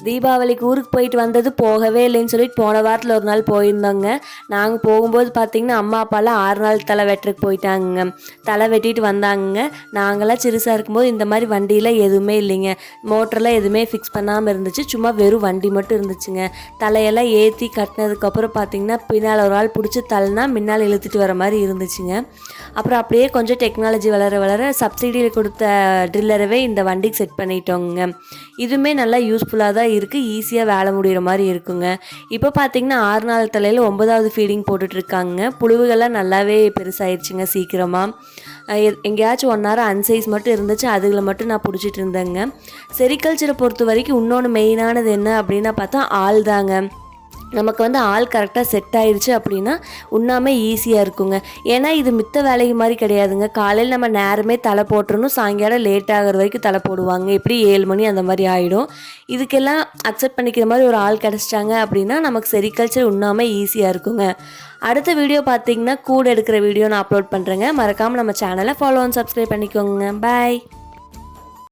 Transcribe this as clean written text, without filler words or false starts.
தீபாவளிக்கு ஊருக்கு போயிட்டு வந்தது போகவே இல்லைன்னு சொல்லிட்டு போன வாரத்தில் ஒரு நாள் போயிருந்தோங்க. நாங்கள் போகும்போது பார்த்திங்கன்னா அம்மா அப்பாலாம் 6 நாள் தலை வெட்டுறதுக்கு போயிட்டாங்க. தலை வெட்டிட்டு வந்தாங்க. நாங்களாம் சிறுசாக இருக்கும்போது இந்த மாதிரி வண்டியில் எதுவுமே இல்லைங்க. மோட்டரெலாம் எதுவுமே ஃபிக்ஸ் பண்ணாமல் இருந்துச்சு. சும்மா வெறும் வண்டி மட்டும் இருந்துச்சுங்க. தலையெல்லாம் ஏற்றி கட்டினதுக்கப்புறம் பார்த்திங்கன்னா பின்னால் ஒரு ஆள் பிடிச்சி தலைனா முன்னால் இழுத்துட்டு வர மாதிரி இருந்துச்சுங்க. அப்புறம் அப்படியே கொஞ்சம் டெக்னாலஜி வளர வளர சப்சிடியில் கொடுத்த ட்ரில்லரவே இந்த வண்டிக்கு செட் பண்ணிட்டோங்க. இதுவுமே நல்லா யூஸ்ஃபுல்லாக தான் இருக்குது. ஈஸியாக வேலை முடிகிற மாதிரி இருக்குங்க. இப்போ பார்த்திங்கன்னா 6 நாள் தலையில் 9வது ஃபீடிங் போட்டுட்ருக்காங்க. புழுவுகள்லாம் நல்லாவே பெருசாகிடுச்சுங்க சீக்கிரமாக. எங்கேயாச்சும் 1 hour அன்சைஸ் மட்டும் இருந்துச்சு. அதுகளை மட்டும் நான் பிடிச்சிட்டு இருந்தேங்க. செரிகல்ச்சரை பொறுத்த வரைக்கும் இன்னொன்று மெயினானது என்ன அப்படின்னா பார்த்தா ஆள் தாங்க. நமக்கு ஆள் கரெக்டாக செட் ஆயிடுச்சு அப்படின்னா உண்ணாமே ஈஸியாக இருக்குங்க. ஏன்னா இது மித்த வேலைக்கு மாதிரி கிடையாதுங்க. காலையில் நம்ம நேரமே தலை போட்டுறணும், சாயங்காலம் லேட் ஆகிற வரைக்கும் தலை போடுவாங்க. எப்படி 7 மணி அந்த மாதிரி ஆகிடும். இதுக்கெல்லாம் அக்செப்ட் பண்ணிக்கிற மாதிரி ஒரு ஆள் கிடச்சிட்டாங்க அப்படின்னா நமக்கு செரிகல்ச்சர் உண்ணாமல் ஈஸியாக இருக்குங்க. அடுத்த வீடியோ பார்த்திங்கன்னா கூடு எடுக்கிற வீடியோ நான் அப்லோட் பண்ணுறேங்க. மறக்காமல் நம்ம சேனலை ஃபாலோ அண்ட் சப்ஸ்கிரைப் பண்ணிக்கோங்க. பாய்.